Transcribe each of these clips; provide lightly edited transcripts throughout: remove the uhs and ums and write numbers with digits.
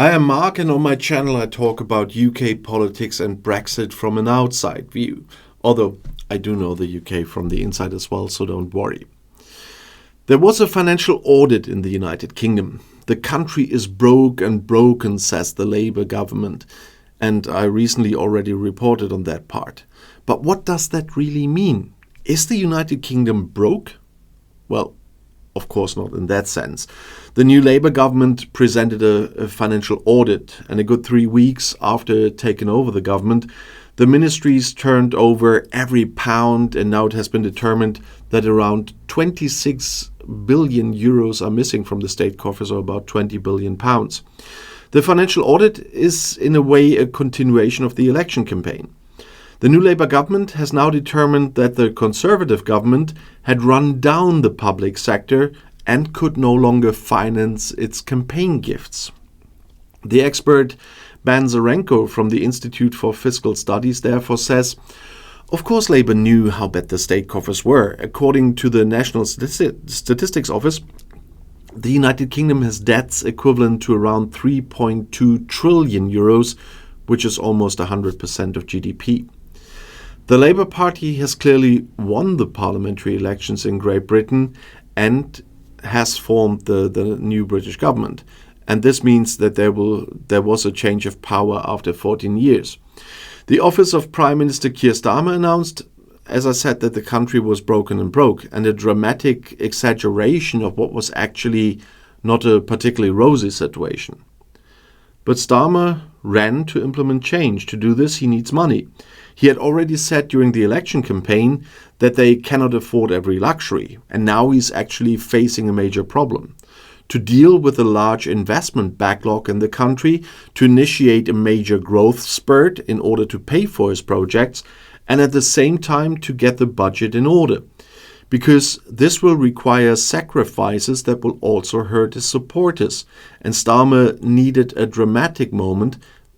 Hi, I'm Mark, and on my channel I talk about UK politics and Brexit from an outside view. Although I do know the UK from the inside as well, so don't worry. There was a financial audit in the United Kingdom. The country is broke and broken, says the Labour government, and I recently already reported on that part. But what does that really mean? Is the United Kingdom broke? Well, of course not in that sense. The new Labour government presented a financial audit, and a good 3 weeks after taking over the government, the ministries turned over every pound, and now it has been determined that around 26 billion euros are missing from the state coffers, or about 20 billion pounds. The financial audit is in a way a continuation of the election campaign. The new Labour government has now determined that the Conservative government had run down the public sector and could no longer finance its campaign gifts. The expert Banzarenko from the Institute for Fiscal Studies therefore says, of course Labour knew how bad the state coffers were. According to the National Statistics Office, the United Kingdom has debts equivalent to around 3.2 trillion euros, which is almost 100% of GDP. The Labour Party has clearly won the parliamentary elections in Great Britain and has formed the new British government. And this means that there was a change of power after 14 years. The office of Prime Minister Keir Starmer announced, as I said, that the country was broken and broke, and a dramatic exaggeration of what was actually not a particularly rosy situation. But Starmer ran to implement change. To do this, he needs money. He had already said during the election campaign that they cannot afford every luxury, and now he's actually facing a major problem. To deal with a large investment backlog in the country, to initiate a major growth spurt in order to pay for his projects, and at the same time to get the budget in order. Because this will require sacrifices that will also hurt his supporters. And Starmer needed a dramatic moment,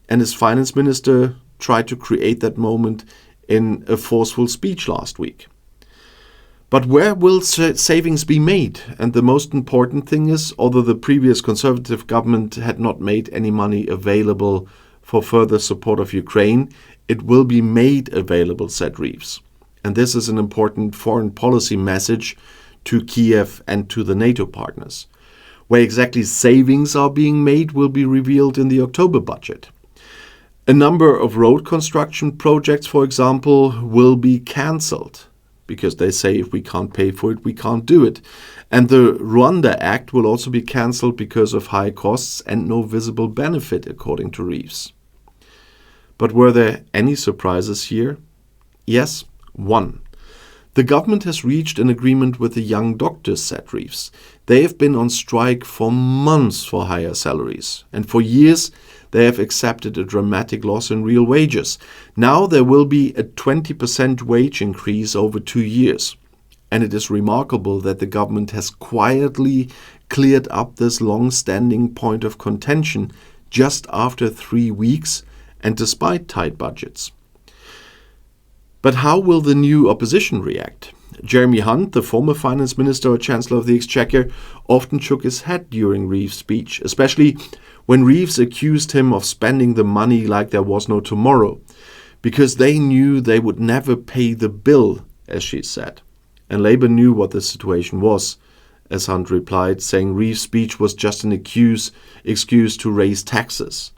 and his finance minister tried to create that moment in a forceful speech last week. But where will savings be made? And the most important thing is, although the previous Conservative government had not made any money available for further support of Ukraine, it will be made available, said Reeves. And this is an important foreign policy message to Kiev and to the NATO partners. Where exactly savings are being made will be revealed in the October budget. A number of road construction projects, for example, will be cancelled because they say if we can't pay for it, we can't do it. And the Rwanda Act will also be cancelled because of high costs and no visible benefit, according to Reeves. But were there any surprises here? Yes, one. The government has reached an agreement with the young doctors, said Reeves. They have been on strike for months for higher salaries, and for years they have accepted a dramatic loss in real wages. Now there will be a 20% wage increase over 2 years. And it is remarkable that the government has quietly cleared up this long-standing point of contention just after 3 weeks and despite tight budgets. But how will the new opposition react? Jeremy Hunt, the former finance minister or chancellor of the Exchequer, often shook his head during Reeves' speech, especially when Reeves accused him of spending the money like there was no tomorrow, because they knew they would never pay the bill, as she said. And Labour knew what the situation was, as Hunt replied, saying Reeves' speech was just an excuse to raise taxes.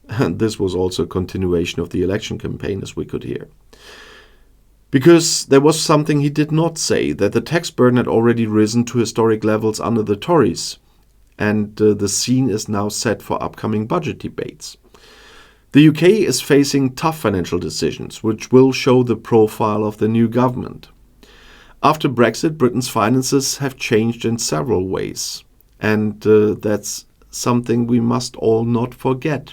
And this was also a continuation of the election campaign, as we could hear. Because there was something he did not say, that the tax burden had already risen to historic levels under the Tories, and the scene is now set for upcoming budget debates. The UK is facing tough financial decisions, which will show the profile of the new government. After Brexit, Britain's finances have changed in several ways, and that's something we must all not forget.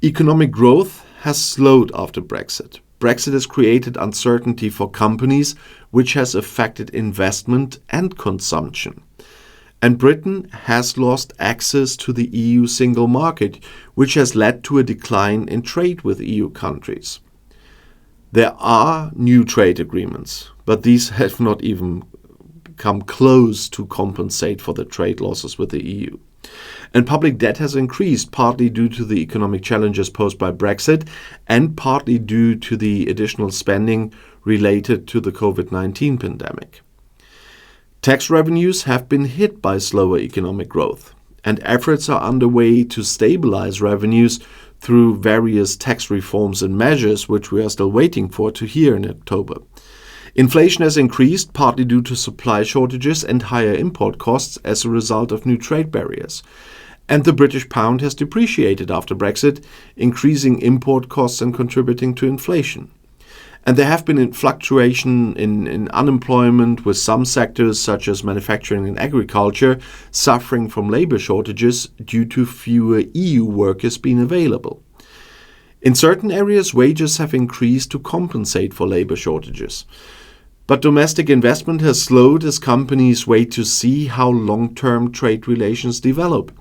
Economic growth has slowed after Brexit. Brexit has created uncertainty for companies, which has affected investment and consumption. And Britain has lost access to the EU single market, which has led to a decline in trade with EU countries. There are new trade agreements, but these have not even come close to compensate for the trade losses with the EU. And public debt has increased, partly due to the economic challenges posed by Brexit and partly due to the additional spending related to the COVID-19 pandemic. Tax revenues have been hit by slower economic growth, and efforts are underway to stabilize revenues through various tax reforms and measures, which we are still waiting for to hear in October. Inflation has increased, partly due to supply shortages and higher import costs as a result of new trade barriers. And the British pound has depreciated after Brexit, increasing import costs and contributing to inflation. And there have been fluctuation in unemployment, with some sectors such as manufacturing and agriculture suffering from labor shortages due to fewer EU workers being available. In certain areas, wages have increased to compensate for labor shortages. But domestic investment has slowed as companies wait to see how long-term trade relations develop.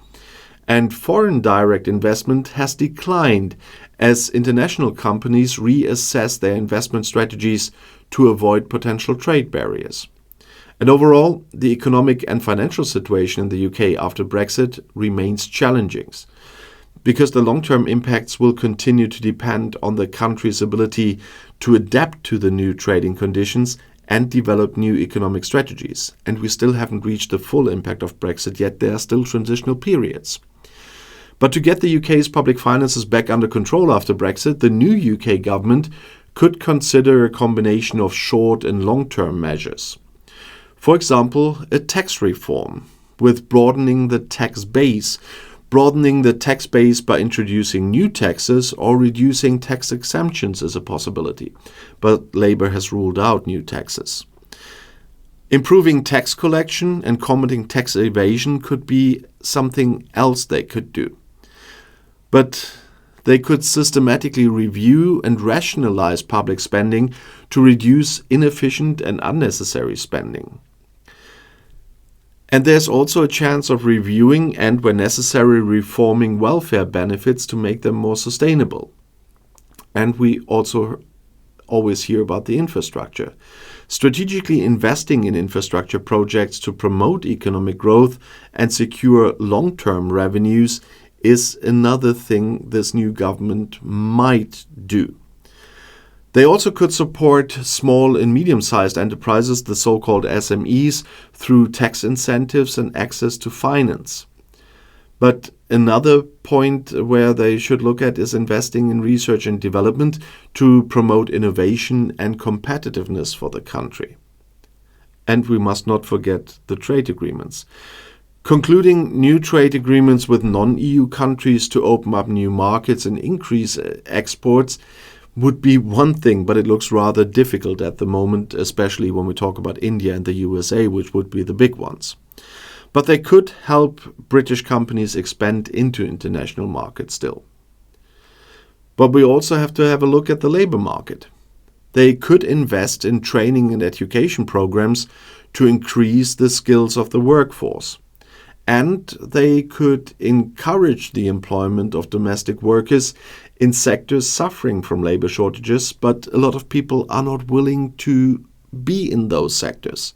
And foreign direct investment has declined as international companies reassess their investment strategies to avoid potential trade barriers. And overall, the economic and financial situation in the UK after Brexit remains challenging, because the long-term impacts will continue to depend on the country's ability to adapt to the new trading conditions and develop new economic strategies. And we still haven't reached the full impact of Brexit yet. There are still transitional periods. But to get the UK's public finances back under control after Brexit, the new UK government could consider a combination of short and long-term measures. For example, a tax reform with broadening the tax base by introducing new taxes or reducing tax exemptions is a possibility, but Labour has ruled out new taxes. Improving tax collection and combating tax evasion could be something else they could do. But they could systematically review and rationalize public spending to reduce inefficient and unnecessary spending. And there's also a chance of reviewing and, when necessary, reforming welfare benefits to make them more sustainable. And we also always hear about the infrastructure. Strategically investing in infrastructure projects to promote economic growth and secure long-term revenues is another thing this new government might do. They also could support small and medium-sized enterprises, the so-called SMEs, through tax incentives and access to finance. But another point where they should look at is investing in research and development to promote innovation and competitiveness for the country. And we must not forget the trade agreements. Concluding new trade agreements with non-EU countries to open up new markets and increase exports would be one thing, but it looks rather difficult at the moment, especially when we talk about India and the USA, which would be the big ones. But they could help British companies expand into international markets still. But we also have to have a look at the labor market. They could invest in training and education programs to increase the skills of the workforce. And they could encourage the employment of domestic workers in sectors suffering from labor shortages, but a lot of people are not willing to be in those sectors.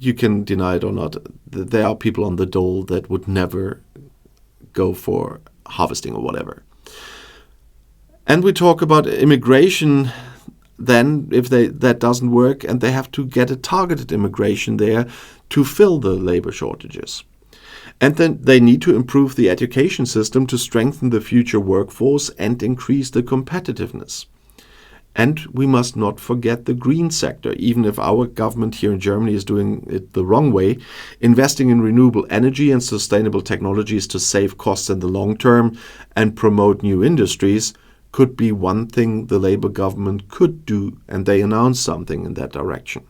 You can deny it or not, there are people on the dole that would never go for harvesting or whatever. And we talk about immigration. Then, if that doesn't work, and they have to get a targeted immigration there to fill the labor shortages. And then they need to improve the education system to strengthen the future workforce and increase the competitiveness. And we must not forget the green sector, even if our government here in Germany is doing it the wrong way. Investing in renewable energy and sustainable technologies to save costs in the long term and promote new industries could be one thing the Labour government could do, and they announced something in that direction.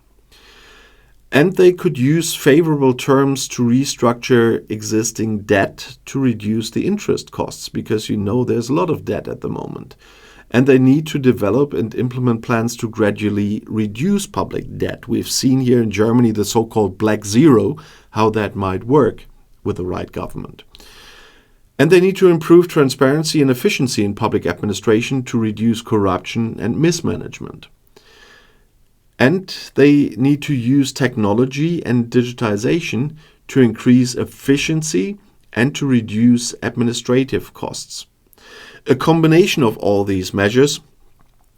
And they could use favorable terms to restructure existing debt to reduce the interest costs, because there's a lot of debt at the moment. And they need to develop and implement plans to gradually reduce public debt. We've seen here in Germany the so-called Black Zero, how that might work with the right government. And they need to improve transparency and efficiency in public administration to reduce corruption and mismanagement. And they need to use technology and digitization to increase efficiency and to reduce administrative costs. A combination of all these measures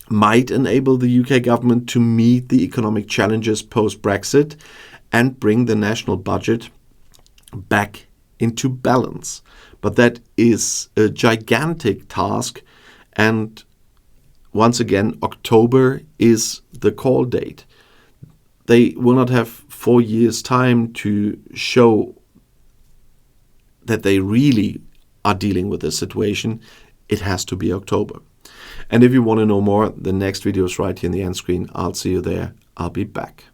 might enable the UK government to meet the economic challenges post-Brexit and bring the national budget back into balance. But that is a gigantic task, and once again, October is the call date. They will not have 4 years' time to show that they really are dealing with this situation. It has to be October. And if you want to know more, the next video is right here in the end screen. I'll see you there. I'll be back.